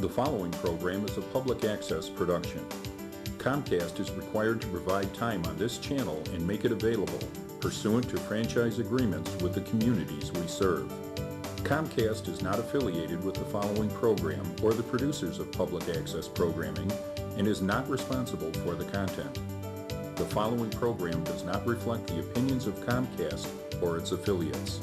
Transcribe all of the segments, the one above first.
The following program is a public access production. Comcast is required to provide time on this channel and make it available pursuant to franchise agreements with the communities we serve. Comcast is not affiliated with the following program or the producers of public access programming and is not responsible for the content. The following program does not reflect the opinions of Comcast or its affiliates.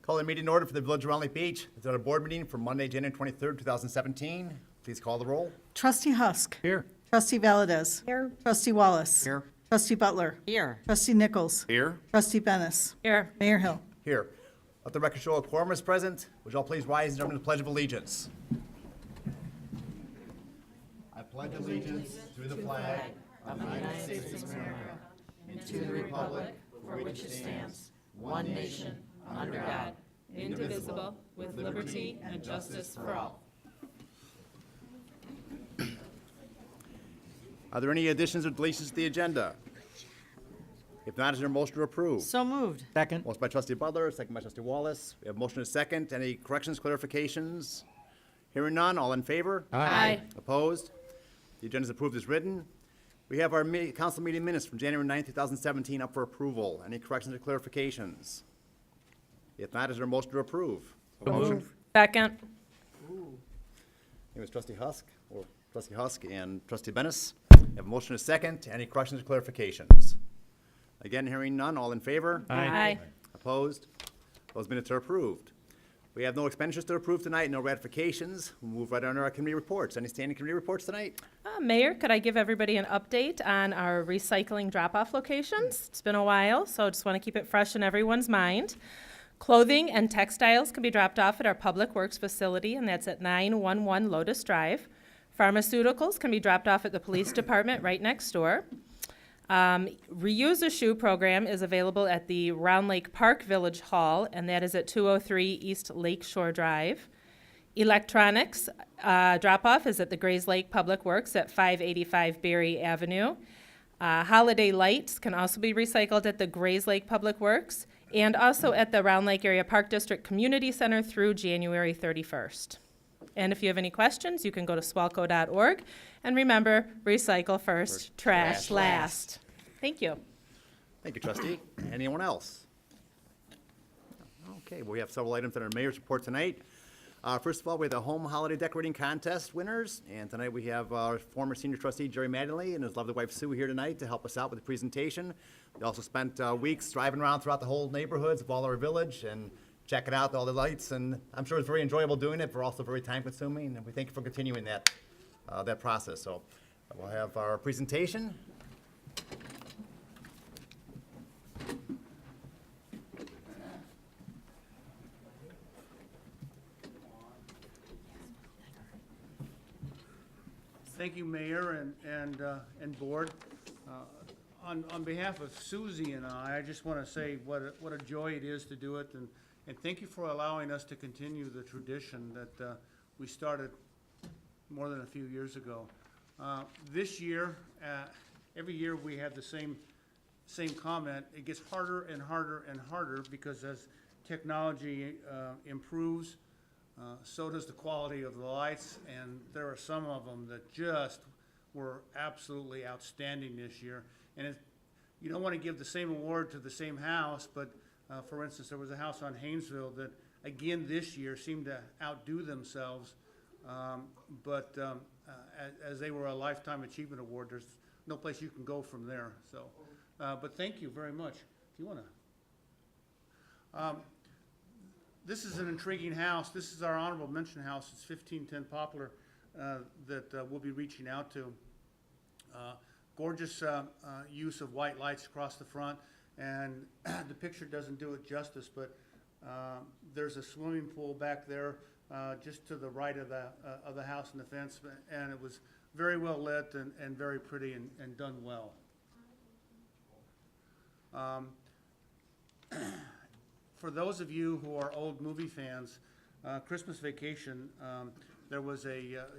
Call the meeting in order for the Village of Round Lake Beach. It's our board meeting for Monday, January 23rd, 2017. Please call the roll. Trustee Husk. Here. Trustee Valdez. Here. Trustee Wallace. Here. Trustee Butler. Here. Trustee Nichols. Here. Trustee Bennis. Here. Mayor Hill. Here. Let the record show a quorum is present. Would you all please rise and join in the Pledge of Allegiance? I pledge allegiance to the flag of the United States of America and to the republic for which it stands, one nation, under God, indivisible, with liberty and justice for all. Are there any additions or deletions to the agenda? If not, is there a motion to approve? So moved. Second. Motion by Trustee Butler, second by Trustee Wallace. We have a motion and a second. Any corrections, clarifications? Hearing none, all in favor? Aye. Opposed? The agenda is approved as written. We have our council meeting minutes from January 9th, 2017 up for approval. Any corrections or clarifications? If not, is there a motion to approve? Motion. Second. It was Trustee Husk and Trustee Bennis. We have a motion and a second. Any corrections or clarifications? Again, hearing none, all in favor? Aye. Opposed? Those minutes are approved. We have no expenditures to approve tonight, no ratifications. We'll move right on to our committee reports. Any standing committee reports tonight? Mayor, could I give everybody an update on our recycling drop-off locations? It's been a while, so I just want to keep it fresh in everyone's mind. Clothing and textiles can be dropped off at our Public Works facility, and that's at 911 Lotus Drive. Pharmaceuticals can be dropped off at the police department right next door. Reuse a Shoe program is available at the Round Lake Park Village Hall, and that is at 203 East Lakeshore Drive. Electronics drop-off is at the Grays Lake Public Works at 585 Berry Avenue. Holiday lights can also be recycled at the Grays Lake Public Works and also at the Round Lake Area Park District Community Center through January 31st. And if you have any questions, you can go to swalco.org. And remember, recycle first, trash last. Thank you. Thank you, Trustee. Anyone else? Okay, well, we have several items in our mayor's report tonight. First of all, we have the home holiday decorating contest winners. And tonight we have our former senior trustee, Jerry Mattingly, and his lovely wife, Sue, here tonight to help us out with the presentation. We also spent weeks driving around throughout the whole neighborhoods of all our village and checking out all the lights. And I'm sure it's very enjoyable doing it, but also very time consuming. And we thank you for continuing that process. So we'll have our presentation. Thank you, Mayor and Board. On behalf of Susie and I just want to say what a joy it is to do it, and thank you for allowing us to continue the tradition that we started more than a few years ago. This year, every year we have the same comment. It gets harder and harder and harder because as technology improves, so does the quality of the lights, and there are some of them that just were absolutely outstanding this year. And you don't want to give the same award to the same house, but for instance, there was a house on Haynesville that, again, this year seemed to outdo themselves, as they were a Lifetime Achievement Award, there's no place you can go from there. So, but thank you very much. If you want to. This is an intriguing house. This is our honorable mention house. It's 1510 Poplar that we'll be reaching out to. Gorgeous use of white lights across the front, and the picture doesn't do it justice, but There's a swimming pool back there, just to the right of the house and the fence, and it was very well lit and very pretty and done well. For those of you who are old movie fans, Christmas Vacation, there was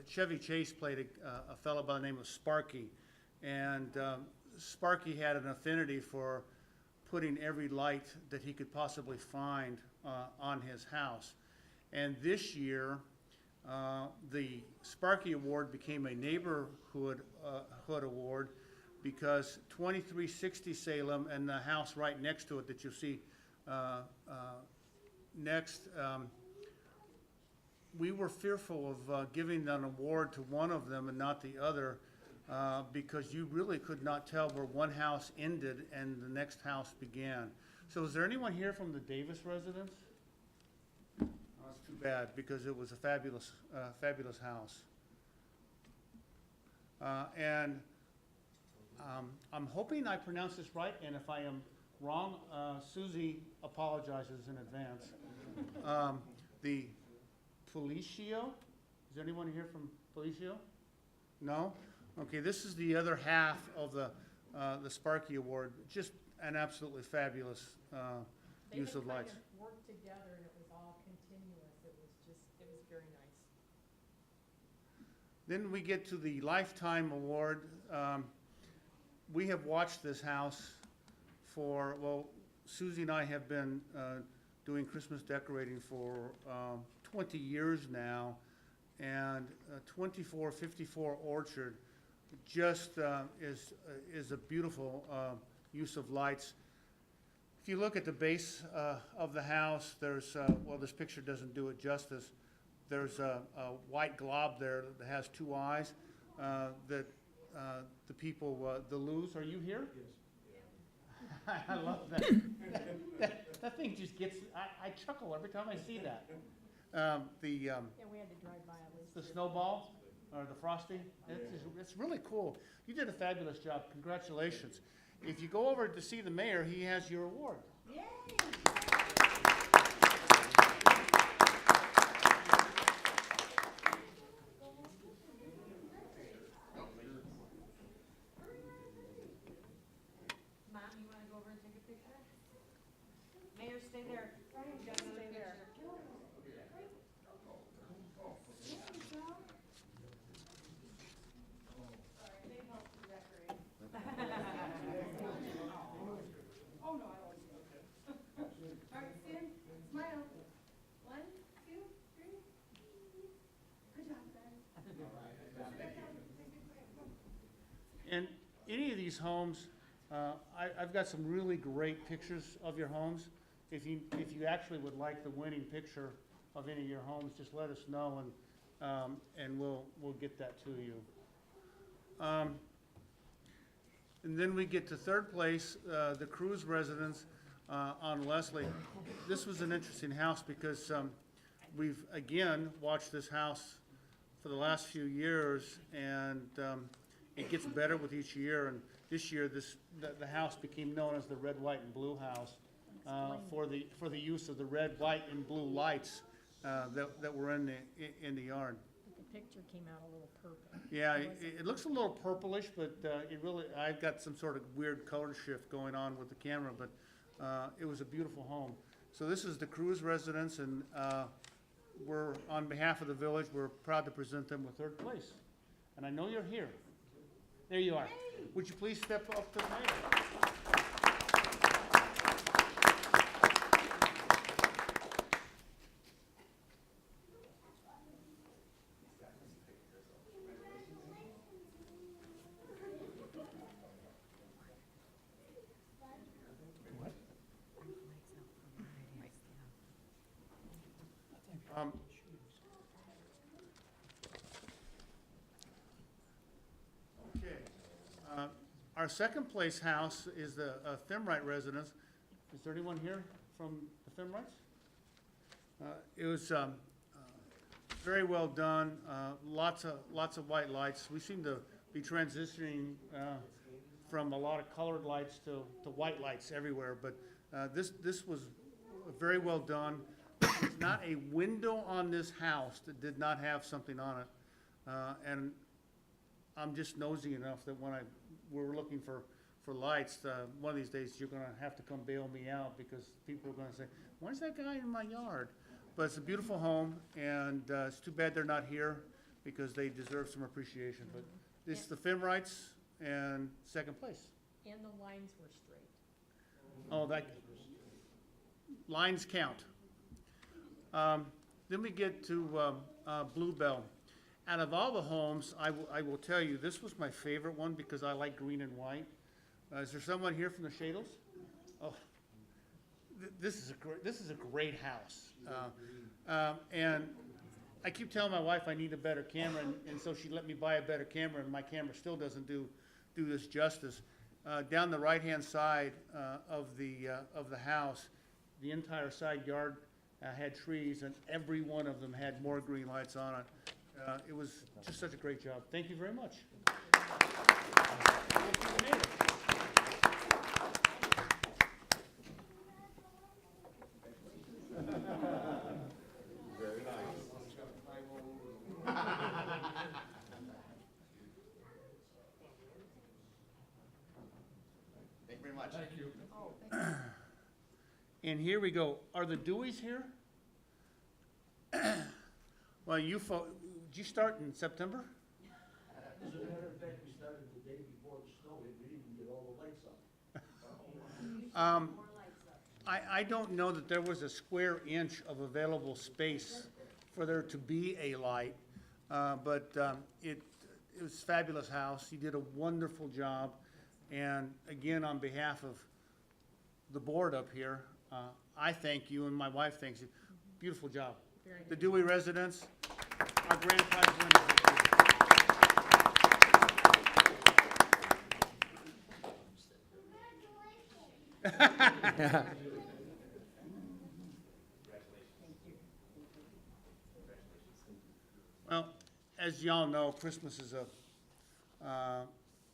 Chevy Chase played a fellow by the name of Sparky, and Sparky had an affinity for putting every light that he could possibly find on his house. And this year, the Sparky Award became a neighborhood hood award because 2360 Salem and the house right next to it that you'll see next, we were fearful of giving an award to one of them and not the other because you really could not tell where one house ended and the next house began. So is there anyone here from the Davis residence? Oh, that's too bad because it was a fabulous, fabulous house. I'm hoping I pronounced this right, and if I am wrong, Susie apologizes in advance. The Felicio, is there anyone here from Felicio? No? Okay, this is the other half of the Sparky Award. Just an absolutely fabulous use of lights. They had kind of worked together and it was all continuous. It was very nice. Then we get to the Lifetime Award. We have watched this house for, well, Susie and I have been doing Christmas decorating for 20 years now, and 2454 Orchard just is a beautiful use of lights. If you look at the base of the house, there's, well, this picture doesn't do it justice. There's a white glob there that has two eyes that the people, the Lous, are you here? Yes. I love that. that thing just gets, I chuckle every time I see that. Yeah, we had to drive by at least. The snowball, or the frosty, it's really cool. You did a fabulous job, congratulations. If you go over to see the mayor, he has your award. Yay! Mom, you wanna go over and take a picture? Mayor, stay there. You gotta stay there. Oh, no, I won't. All right, stand, smile. 1, 2, 3. Good job, guys. And any of these homes, I've got some really great pictures of your homes. If you actually would like the winning picture of any of your homes, just let us know and we'll get that to you. And then we get to third place, the Cruz residence on Leslie. This was an interesting house because we've again watched this house for the last few years, and it gets better with each year. And this year, the house became known as the red, white, and blue house for the use of the red, white, and blue lights that were in the yard. The picture came out a little purple. Yeah, it looks a little purplish, but it really, I've got some sort of weird color shift going on with the camera, but it was a beautiful home. So this is the Cruz residence, and we're, on behalf of the village, we're proud to present them with third place. And I know you're here. There you are. Would you please step up to the mayor? Okay. Our second place house is the Thimright residence. Is there anyone here from the Thimrights? It was very well done, lots of white lights. We seem to be transitioning from a lot of colored lights to white lights everywhere, but this was very well done. There's not a window on this house that did not have something on it. And I'm just nosy enough that when we're looking for lights, one of these days, you're gonna have to come bail me out, because people are gonna say, why's that guy in my yard? But it's a beautiful home, and it's too bad they're not here, because they deserve some appreciation. But it's the Fimrights and second place. And the lines were straight. Oh, that, lines count. Then we get to Bluebell. Out of all the homes, I will tell you, this was my favorite one, because I like green and white. Is there someone here from the Shadows? Oh, this is a great house. And I keep telling my wife I need a better camera, and so she let me buy a better camera, and my camera still doesn't do this justice. Down the right-hand side of the house, the entire side yard had trees, and every one of them had more green lights on it. It was just such a great job. Thank you very much. Thank you very much. And here we go. Are the Deweys here? Well, did you start in September? As a matter of fact, we started the day before it snowed, and we didn't get all the lights up. I don't know that there was a square inch of available space for there to be a light, but it was a fabulous house. You did a wonderful job, and again, on behalf of the board up here, I thank you, and my wife thanks you. Beautiful job. The Dewey residents, our grand prize winners. Well, as y'all know, Christmas is a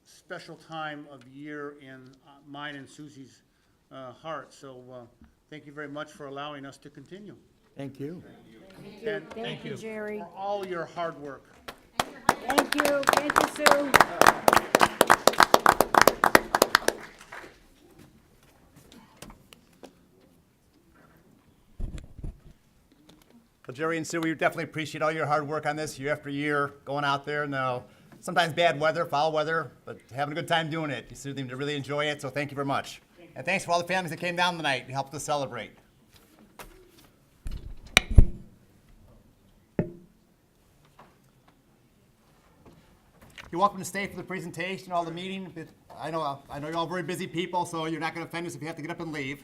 special time of year in mine and Susie's heart, so thank you very much for allowing us to continue. Thank you. And Thank you, Jerry. for all your hard work. Thank you. Thank you, Sue. Well, Jerry and Sue, we definitely appreciate all your hard work on this year after year, going out there in sometimes bad weather, foul weather, but having a good time doing it. You seem to really enjoy it, so thank you very much. And thanks for all the families that came down tonight and helped us celebrate. You're welcome to stay for the presentation, all the meeting. But I know you're all very busy people, so you're not going to offend us if you have to get up and leave.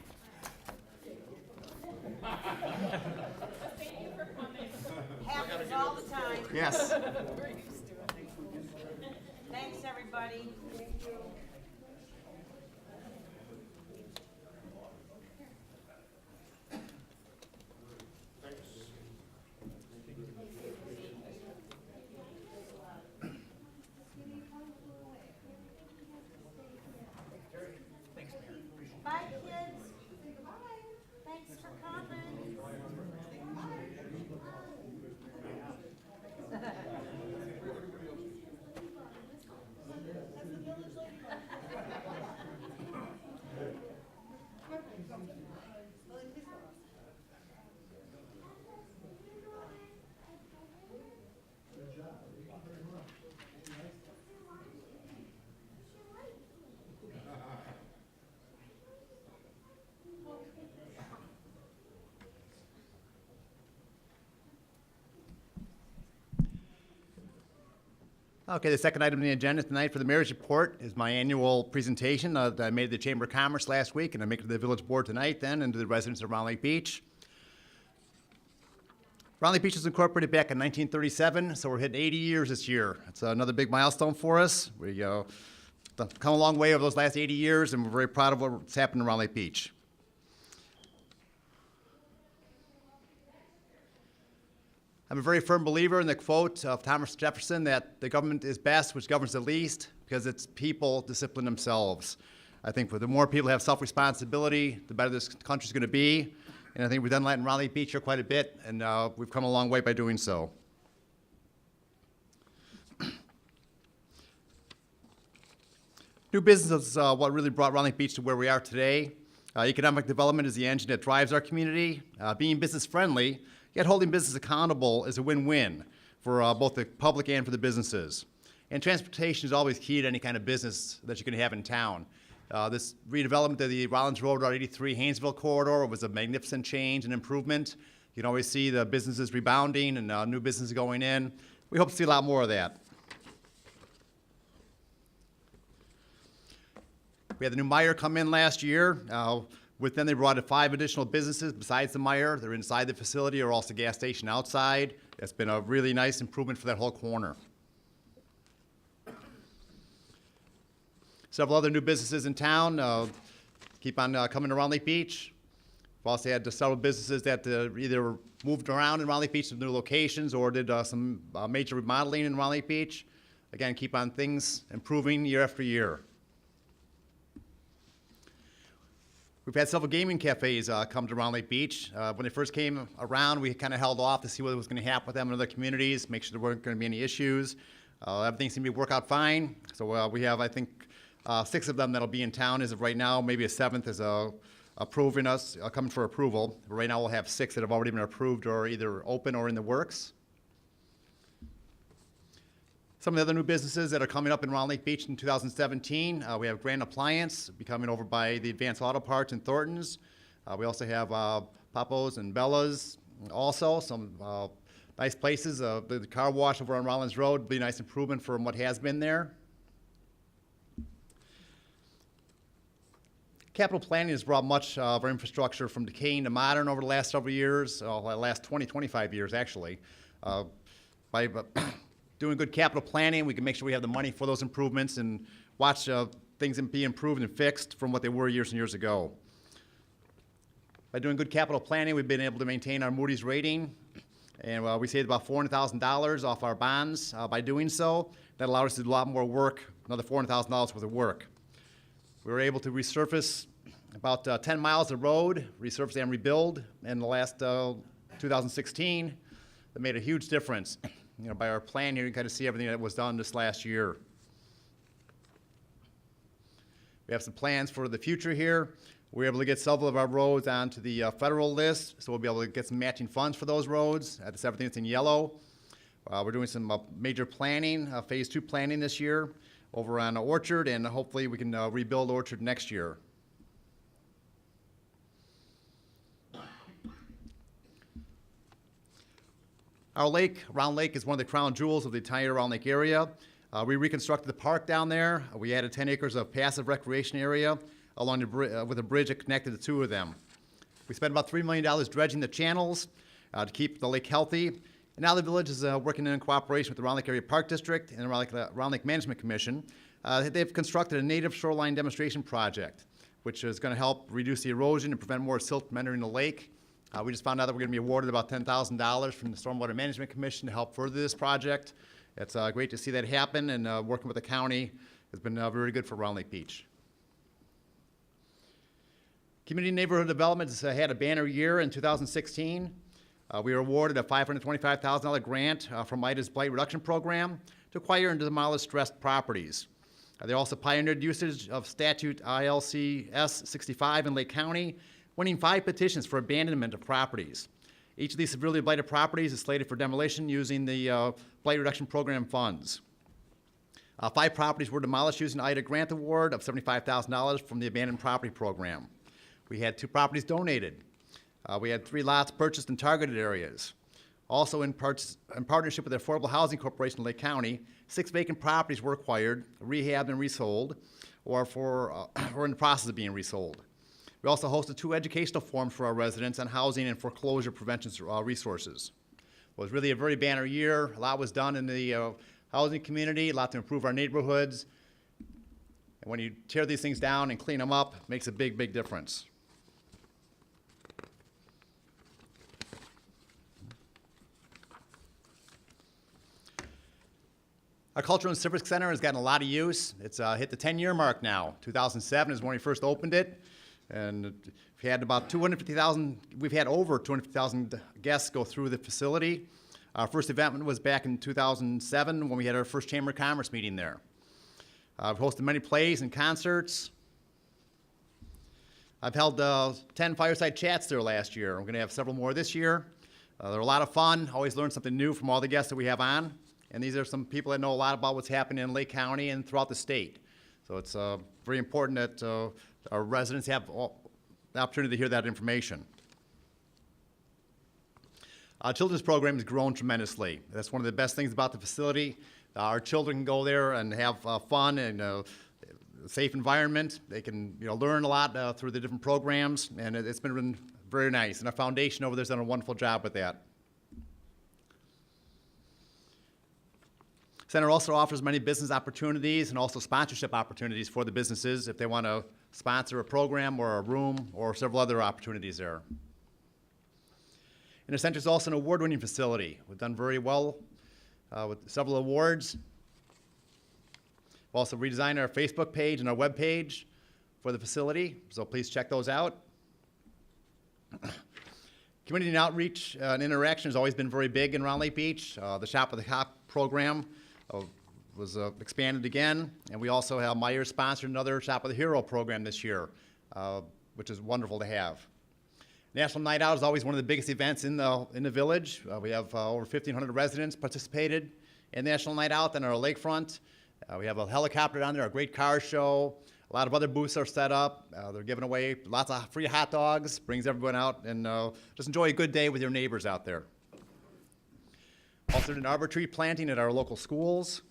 Happens all the time. Yes. Thanks, everybody. Bye, kids. Thanks for coming. Okay, the second item on the agenda tonight for the mayor's report is my annual presentation that I made to the Chamber of Commerce last week, and I make it to the village board tonight then, and to the residents of Round Lake Beach. Round Lake Beach was incorporated back in 1937, so we're hitting 80 years this year. It's another big milestone for us. We come a long way over those last 80 years, and we're very proud of what's happened in Round Lake Beach. I'm a very firm believer in the quote of Thomas Jefferson that the government is best which governs the least, because it's people discipline themselves. I think the more people have self-responsibility, the better this country's going to be. And I think we've done that in Raleigh Beach here quite a bit, and we've come a long way by doing so. New business is what really brought Raleigh Beach to where we are today. Economic development is the engine that drives our community. Being business friendly, yet holding business accountable is a win-win for both the public and for the businesses. And transportation is always key to any kind of business that you can have in town. This redevelopment of the Rollins Road Route 83 Haynesville corridor was a magnificent change and improvement. You can always see the businesses rebounding and new businesses going in. We hope to see a lot more of that. We had the new Meijer come in last year. With them, they brought in 5 additional businesses besides the Meijer. They're inside the facility or also gas station outside. It's been a really nice improvement for that whole corner. Several other new businesses in town keep on coming to Round Lake Beach. We've also had several businesses that either moved around in Round Lake Beach to new locations or did some major remodeling in Round Lake Beach. Again, keep on things improving year after year. We've had several gaming cafes come to Round Lake Beach. When they first came around, we kind of held off to see what was going to happen with them in other communities, make sure there weren't going to be any issues. Everything seemed to work out fine. So we have, I think, 6 of them that'll be in town as of right now. Maybe a 7th is approving us, coming for approval. But right now we'll have 6 that have already been approved or either open or in the works. Some of the other new businesses that are coming up in Round Lake Beach in 2017, we have Grand Appliance becoming over by the Advanced Auto Parts and Thornton's. We also have Papo's and Bella's. Also, some nice places. The car wash over on Rollins Road will be a nice improvement from what has been there. Capital planning has brought much of our infrastructure from decaying to modern over the last several years, the last 20, 25 years actually. By doing good capital planning, we can make sure we have the money for those improvements and watch things be improved and fixed from what they were years and years ago. By doing good capital planning, we've been able to maintain our Moody's rating, and we saved about $400,000 off our bonds by doing so. That allowed us to do a lot more work, another $400,000 worth of work. We were able to resurface about 10 miles of road, resurface and rebuild in the last 2016. That made a huge difference. You know, by our plan here, you can kind of see everything that was done this last year. We have some plans for the future here. We're able to get several of our roads onto the federal list, so we'll be able to get some matching funds for those roads. That's everything that's in yellow. We're doing some major planning, phase 2 planning this year over on Orchard, and hopefully we can rebuild Orchard next year. Our lake, Round Lake, is one of the crown jewels of the entire Round Lake area. We reconstructed the park down there. We added 10 acres of passive recreation area along the with a bridge that connected the 2 of them. We spent about $3 million dredging the channels to keep the lake healthy. And now the village is working in cooperation with the Round Lake Area Park District and the Round Lake Management Commission. They've constructed a native shoreline demonstration project, which is going to help reduce the erosion and prevent more silt from entering the lake. We just found out that we're going to be awarded about $10,000 from the Stormwater Management Commission to help further this project. It's great to see that happen, and working with the county has been very good for Round Lake Beach. Community Neighborhood Development has had a banner year in 2016. We were awarded a $525,000 grant from IDA's Blight Reduction Program to acquire and demolish stressed properties. They also pioneered usage of statute ILCS 65 in Lake County, winning 5 petitions for abandonment of properties. Each of these severely blighted properties is slated for demolition using the Blight Reduction Program funds. 5 properties were demolished using the IDA grant award of $75,000 from the Abandoned Property Program. We had 2 properties donated. We had 3 lots purchased in targeted areas. Also in partnership with the Affordable Housing Corporation of Lake County, 6 vacant properties were acquired, rehabbed, and resold, or were in the process of being resold. We also hosted 2 educational forums for our residents on housing and foreclosure prevention resources. It was really a very banner year. A lot was done in the housing community, a lot to improve our neighborhoods. And when you tear these things down and clean them up, it makes a big, big difference. Our Cultural and Civic Center has gotten a lot of use. It's hit the 10-year mark now. 2007 is when we first opened it. And we've had about 250,000, we've had over 250,000 guests go through the facility. Our first event was back in 2007 when we had our first Chamber of Commerce meeting there. I've hosted many plays and concerts. I've held 10 fireside chats there last year. We're going to have several more this year. They're a lot of fun. Always learn something new from all the guests that we have on. And these are some people that know a lot about what's happening in Lake County and throughout the state. So it's very important that our residents have the opportunity to hear that information. Children's program has grown tremendously. That's one of the best things about the facility. Our children can go there and have fun and a safe environment. They can learn a lot through the different programs, and it's been very nice. And our foundation over there has done a wonderful job with that. Center also offers many business opportunities and also sponsorship opportunities for the businesses if they want to sponsor a program or a room or several other opportunities there. And the center is also an award-winning facility. We've done very well with several awards. We've also redesigned our Facebook page and our web page for the facility, so please check those out. Community and outreach and interaction has always been very big in Round Lake Beach. The Shop with the Cop program was expanded again, and we also have Myers sponsored another Shop with a Hero program this year, which is wonderful to have. National Night Out is always one of the biggest events in the village. We have over 1,500 residents participated in National Night Out and our lakefront. We have a helicopter down there, a great car show. A lot of other booths are set up. They're giving away lots of free hot dogs, brings everyone out, and just enjoy a good day with your neighbors out there. Also did an arbor tree planting at our local schools.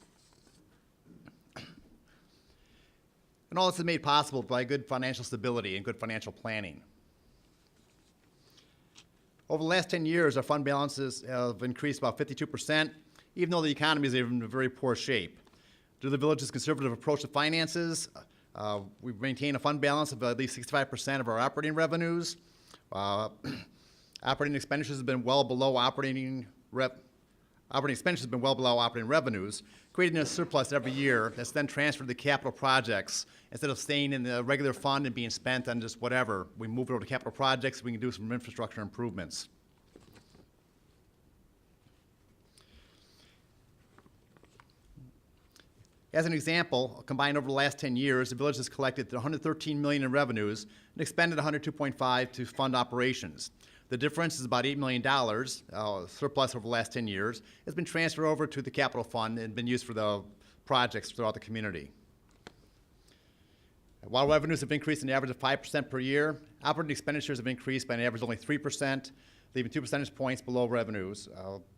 And all this is made possible by good financial stability and good financial planning. Over the last 10 years, our fund balances have increased about 52%, even though the economy is in very poor shape. Due to the village's conservative approach to finances, we've maintained a fund balance of at least 65% of our operating revenues. Operating expenditures have been well below operating expenditures have been well below operating revenues, creating a surplus every year that's then transferred to capital projects. Instead of staying in the regular fund and being spent on just whatever, we move it over to capital projects, we can do some infrastructure improvements. As an example, combined over the last 10 years, the village has collected $113 million in revenues and expended $102.5 to fund operations. The difference is about $8 million, surplus over the last 10 years. It's been transferred over to the capital fund and been used for the projects throughout the community. While revenues have increased an average of 5% per year, operating expenditures have increased by an average of only 3%, leaving 2 percentage points below revenues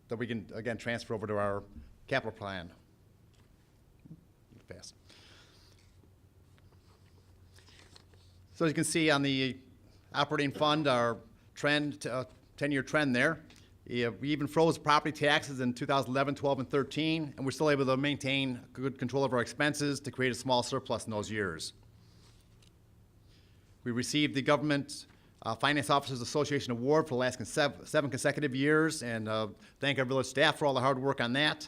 that we can, again, transfer over to our capital plan. Fast. So as you can see on the operating fund, our trend, 10-year trend there. We even froze property taxes in 2011, 12, and 13, and we're still able to maintain good control of our expenses to create a small surplus in those years. We received the Government Finance Officers Association Award for the last 7 consecutive years, and thank our village staff for all the hard work on that.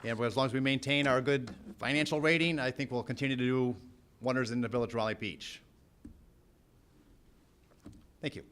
And as long as we maintain our good financial rating, I think we'll continue to do wonders in the village of Raleigh Beach. Thank you.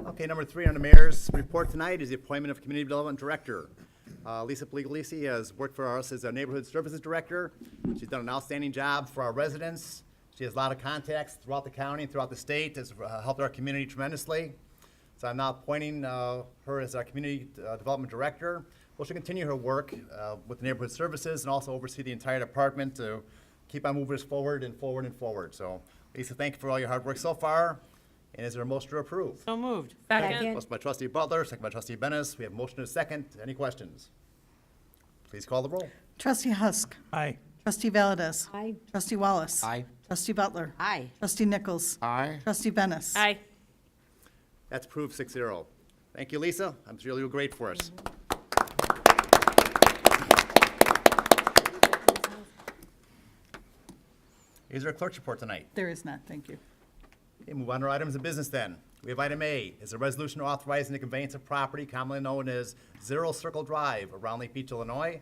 Okay, number 3 on the mayor's report tonight is the appointment of Community Development Director. Lisa Pugliese has worked for us as a Neighborhood Services Director. She's done an outstanding job for our residents. She has a lot of contacts throughout the county and throughout the state, has helped our community tremendously. So I'm now appointing her as our Community Development Director. Well, she'll continue her work with Neighborhood Services and also oversee the entire department to keep on moving us forward and forward and forward. So Lisa, thank you for all your hard work so far. And is there a motion to approve? So moved. Second. Motion by trustee Butler, second by trustee Bennis. We have motion and a second. Any questions? Please call the roll. Trustee Husk. Aye. Trustee Valdez. Aye. Trustee Wallace. Aye. Trustee Butler. Aye. Trustee Nichols. Aye. Trustee Bennis. Aye. That's approved 6-0. Thank you, Lisa. I'm sure you'll do great for us. Is there a clerk's report tonight? There is not, thank you. Okay, move on to our items of business then. We have item A, is a resolution authorizing the conveyance of property commonly known as Zero Circle Drive around Lake Beach, Illinois.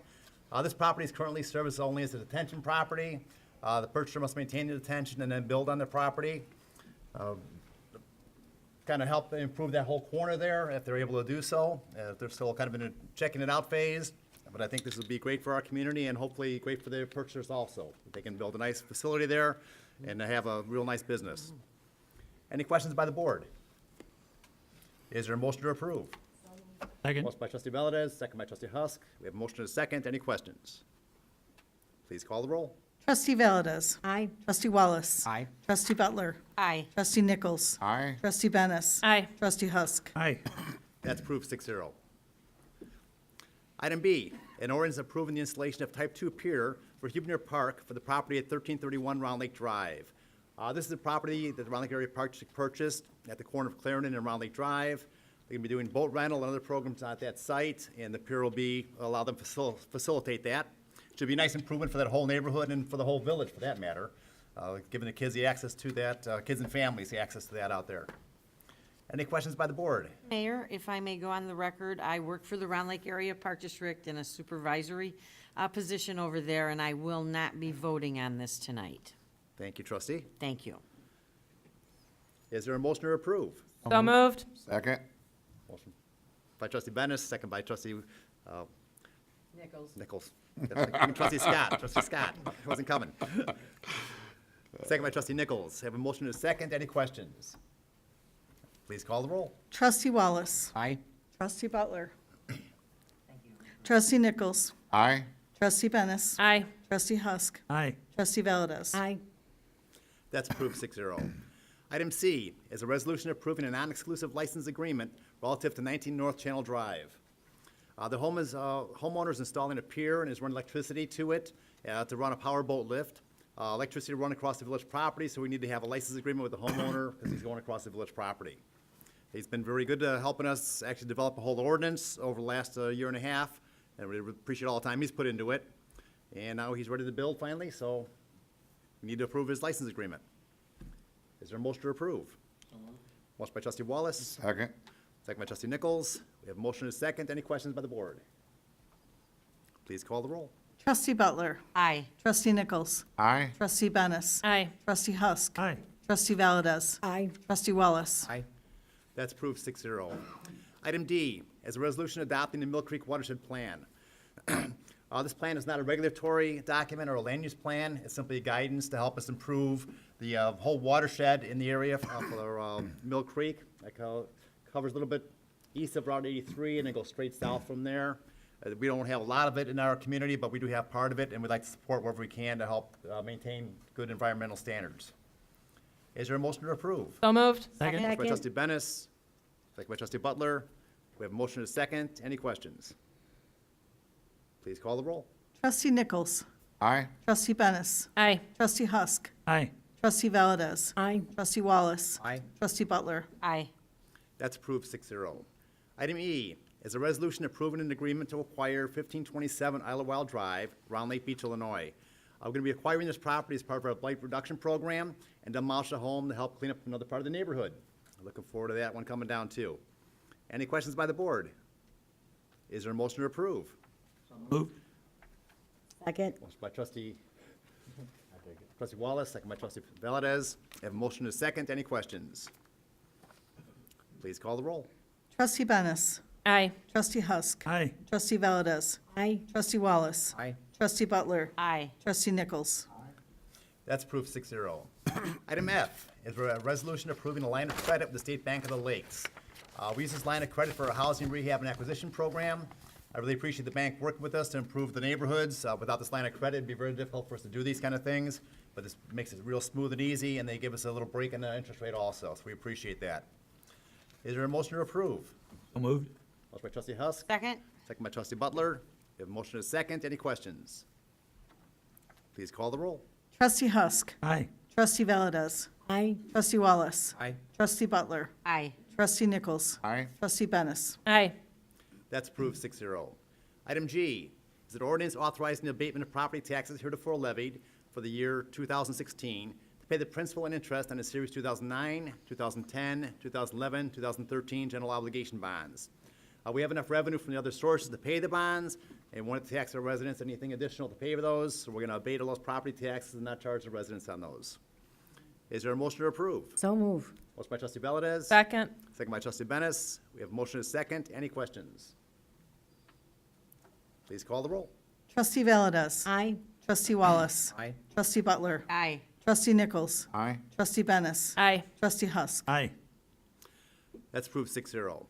This property is currently serviced only as a detention property. The purchaser must maintain the detention and then build on the property. Kind of help improve that whole corner there if they're able to do so. They're still kind of in a checking it out phase, but I think this would be great for our community and hopefully great for the purchasers also. They can build a nice facility there and have a real nice business. Any questions by the board? Is there a motion to approve? Second. Motion by trustee Valdez, second by trustee Husk. We have a motion and a second. Any questions? Please call the roll. Trustee Valdez. Aye. Trustee Wallace. Aye. Trustee Butler. Aye. Trustee Nichols. Aye. Trustee Bennis. Aye. Trustee Husk. Aye. That's approved 6-0. Item B, an ordinance approving the installation of type 2 pier for Huebner Park for the property at 1331 Round Lake Drive. This is a property that the Round Lake Area Park purchased at the corner of Clarendon and Round Lake Drive. They're gonna be doing boat rental and other programs at that site, and the pier will allow them to facilitate that. Should be a nice improvement for that whole neighborhood and for the whole village for that matter, giving the kids the access to that, kids and families the access to that out there. Any questions by the board? Mayor, if I may go on the record, I work for the Round Lake Area Park District in a supervisory position over there, and I will not be voting on this tonight. Thank you, trustee. Thank you. Is there a motion to approve? So moved. Second. Motion by trustee Bennis, second by trustee Nichols. Nichols. Trustee Scott, wasn't coming. Second by trustee Nichols. Have a motion and a second. Any questions? Please call the roll. Trustee Wallace. Aye. Trustee Butler. Trustee Nichols. Aye. Trustee Bennis. Aye. Trustee Husk. Aye. Trustee Valdez. Aye. That's approved 6-0. Item C is a resolution approving a non-exclusive license agreement relative to 19 North Channel Drive. The homeowner's installing a pier and is running electricity to it to run a power boat lift. Electricity to run across the village property, so we need to have a license agreement with the homeowner because he's going across the village property. He's been very good helping us actually develop a whole ordinance over the last year and a half, and we appreciate all the time he's put into it. And now he's ready to build finally, so we need to approve his license agreement. Is there a motion to approve? Motion by trustee Wallace, Second. second by trustee Nichols. We have a motion and a second. Any questions by the board? Please call the roll. Trustee Butler. Aye. Trustee Nichols. Aye. Trustee Bennis. Aye. Trustee Husk. Aye. Trustee Valdez. Aye. Trustee Wallace. Aye. That's approved 6-0. Item D is a resolution adopting the Mill Creek Watershed Plan. This plan is not a regulatory document or a land use plan. It's simply a guidance to help us improve the whole watershed in the area for Mill Creek. It covers a little bit east of Route 83 and then goes straight south from there. We don't have a lot of it in our community, but we do have part of it, and we'd like to support wherever we can to help maintain good environmental standards. Is there a motion to approve? So moved. Second. Motion by trustee Bennis, second by trustee Butler. We have a motion and a second. Any questions? Please call the roll. Trustee Nichols. Aye. Trustee Bennis. Aye. Trustee Husk. Aye. Trustee Valdez. Aye. Trustee Wallace. Aye. Trustee Butler. Aye. That's approved 6-0. Item E is a resolution approving an agreement to acquire 1527 Isle of Wild Drive, Round Lake Beach, Illinois. We're going to be acquiring this property as part of our blight reduction program and demolish a home to help clean up another part of the neighborhood. Looking forward to that one coming down too. Any questions by the board? Is there a motion to approve? Moved. Second. Motion by trustee Wallace, second by trustee Valdez. Have a motion and a second. Any questions? Please call the roll. Trustee Bennis. Aye. Trustee Husk. Aye. Trustee Valdez. Aye. Trustee Wallace. Aye. Trustee Butler. Aye. Trustee Nichols. That's approved 6-0. Item F is a resolution approving a line of credit with the State Bank of the Lakes. We use this line of credit for a housing rehab and acquisition program. I really appreciate the bank working with us to improve the neighborhoods. Without this line of credit, it'd be very difficult for us to do these kind of things, but this makes it real smooth and easy, and they give us a little break in the interest rate also, so we appreciate that. Is there a motion to approve? So moved. Motion by trustee Husk, Second. second by trustee Butler. We have a motion and a second. Any questions? Please call the roll. Trustee Husk. Aye. Trustee Valdez. Aye. Trustee Wallace. Aye. Trustee Butler. Aye. Trustee Nichols. Aye. Trustee Bennis. Aye. That's approved 6-0. Item G is an ordinance authorizing the abatement of property taxes heretofore levied for the year 2016 to pay the principal and interest on the Series 2009, 2010, 2011, 2013 general obligation bonds. We have enough revenue from the other sources to pay the bonds, and want to tax our residents anything additional to pay for those, so we're going to abate all those property taxes and not charge the residents on those. Is there a motion to approve? So move. Motion by trustee Valdez. Second. Second by trustee Bennis. We have a motion and a second. Any questions? Please call the roll. Trustee Valdez. Aye. Trustee Wallace. Aye. Trustee Butler. Aye. Trustee Nichols. Aye. Trustee Bennis. Aye. Trustee Husk. Aye. That's approved 6-0.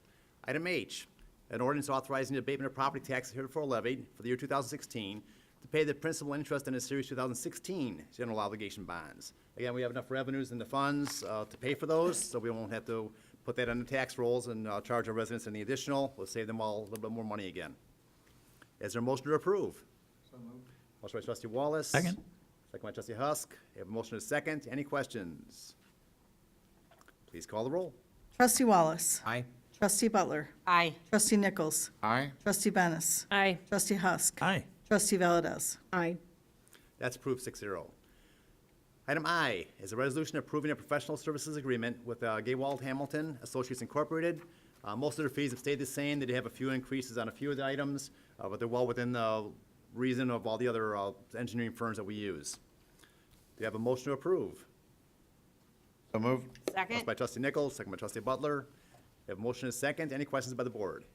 Item H, an ordinance authorizing the abatement of property taxes heretofore levied for the year 2016 to pay the principal and interest in the Series 2016 general obligation bonds. Again, we have enough revenues in the funds to pay for those, so we won't have to put that on the tax rolls and charge our residents any additional. We'll save them all a little bit more money again. Is there a motion to approve? So moved. Motion by trustee Wallace. Second. Second by trustee Husk. We have a motion and a second. Any questions? Please call the roll. Trustee Wallace. Aye. Trustee Butler. Aye. Trustee Nichols. Aye. Trustee Bennis. Aye. Trustee Husk. Aye. Trustee Valdez. Aye. That's approved 6-0. Item I is a resolution approving a professional services agreement with Gaywald Hamilton Associates Incorporated. Most of their fees have stayed the same. They did have a few increases on a few of the items, but they're well within the reason of all the other engineering firms that we use. Do you have a motion to approve? So moved. Second. Motion by trustee Nichols, second by trustee Butler. We have a motion and a second. Any questions by the board?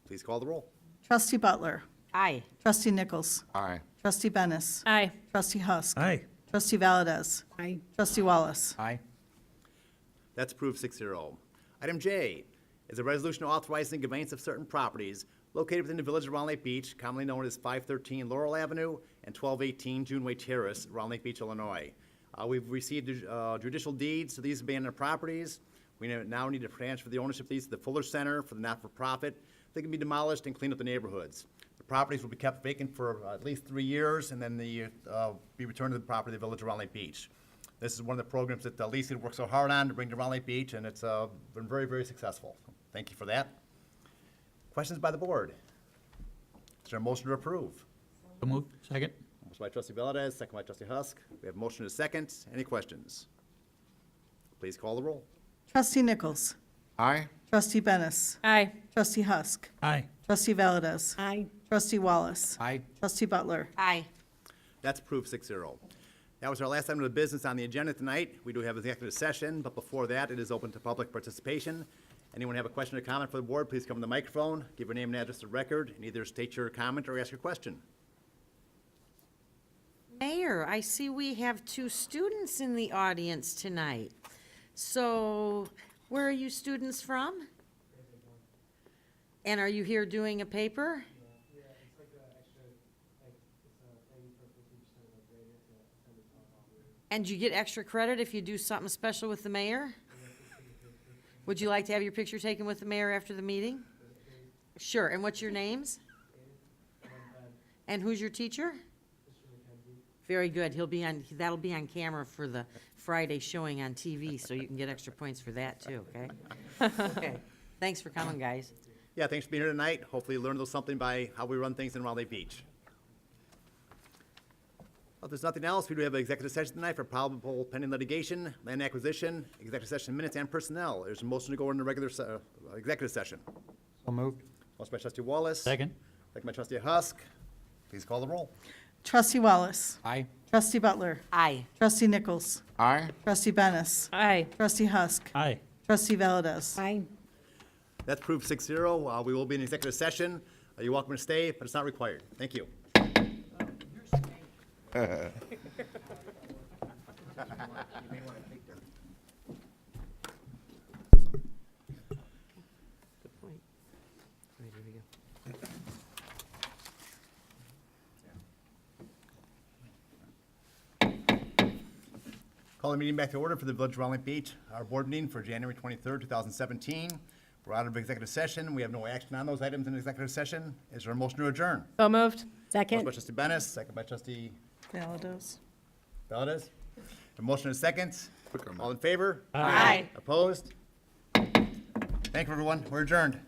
Please call the roll. Trustee Butler. Aye. Trustee Nichols. Aye. Trustee Bennis. Aye. Trustee Husk. Aye. Trustee Valdez. Aye. Trustee Wallace. Aye. That's approved 6-0. Item J is a resolution authorizing the conveyance of certain properties located within the village of Round Lake Beach, commonly known as 513 Laurel Avenue and 1218 Juneway Terrace, Round Lake Beach, Illinois. We've received judicial deeds to these abandoned properties. We now need to transfer the ownership of these to the Fuller Center for the not-for-profit. They can be demolished and clean up the neighborhoods. The properties will be kept vacant for at least 3 years, and then be returned to the property of the village of Round Lake Beach. This is one of the programs that Lisa worked so hard on to bring to Round Lake Beach, and it's been very, very successful. Thank you for that. Questions by the board? Is there a motion to approve? So moved. Second. Motion by trustee Valdez, second by trustee Husk. We have a motion and a second. Any questions? Please call the roll. Trustee Nichols. Aye. Trustee Bennis. Aye. Trustee Husk. Aye. Trustee Valdez. Aye. Trustee Wallace. Aye. Trustee Butler. Aye. That's approved 6-0. That was our last item of business on the agenda tonight. We do have an executive session, but before that, it is open to public participation. Anyone have a question or comment for the board, please come to the microphone, give your name and address to the record, and either state your comment or ask your question. Mayor, I see we have 2 students in the audience tonight. So, where are you students from? And are you here doing a paper? Yeah, it's like a extra, like, it's a thing for 50% of the grade to attend the top operator. And you get extra credit if you do something special with the mayor? Would you like to have your picture taken with the mayor after the meeting? Sure, and what's your names? And who's your teacher? Very good, that'll be on camera for the Friday showing on TV, so you can get extra points for that too, okay? Okay, thanks for coming, guys. Yeah, thanks for being here tonight. Hopefully you learned a little something by how we run things in Round Lake Beach. If there's nothing else, we do have an executive session tonight for probable pending litigation, land acquisition, executive session minutes, and personnel. There's a motion to go into regular executive session. So moved. Motion by trustee Wallace. Second. Second by trustee Husk. Please call the roll. Trustee Wallace. Aye. Trustee Butler. Aye. Trustee Nichols. Aye. Trustee Bennis. Aye. Trustee Husk. Aye. Trustee Valdez. Aye. That's approved 6-0. We will be in executive session. You're welcome to stay, but it's not required. Thank you. Good point. Right, here we go. Call the meeting back to order for the Village of Round Lake Beach, our board meeting for January 23rd, 2017. We're out of executive session. We have no action on those items in executive session. Is there a motion to adjourn? So moved. Motion by trustee Bennis, second by trustee Valdez. Valdez. A motion and a second. All in favor? Aye. Opposed? Thank you, everyone. We're adjourned.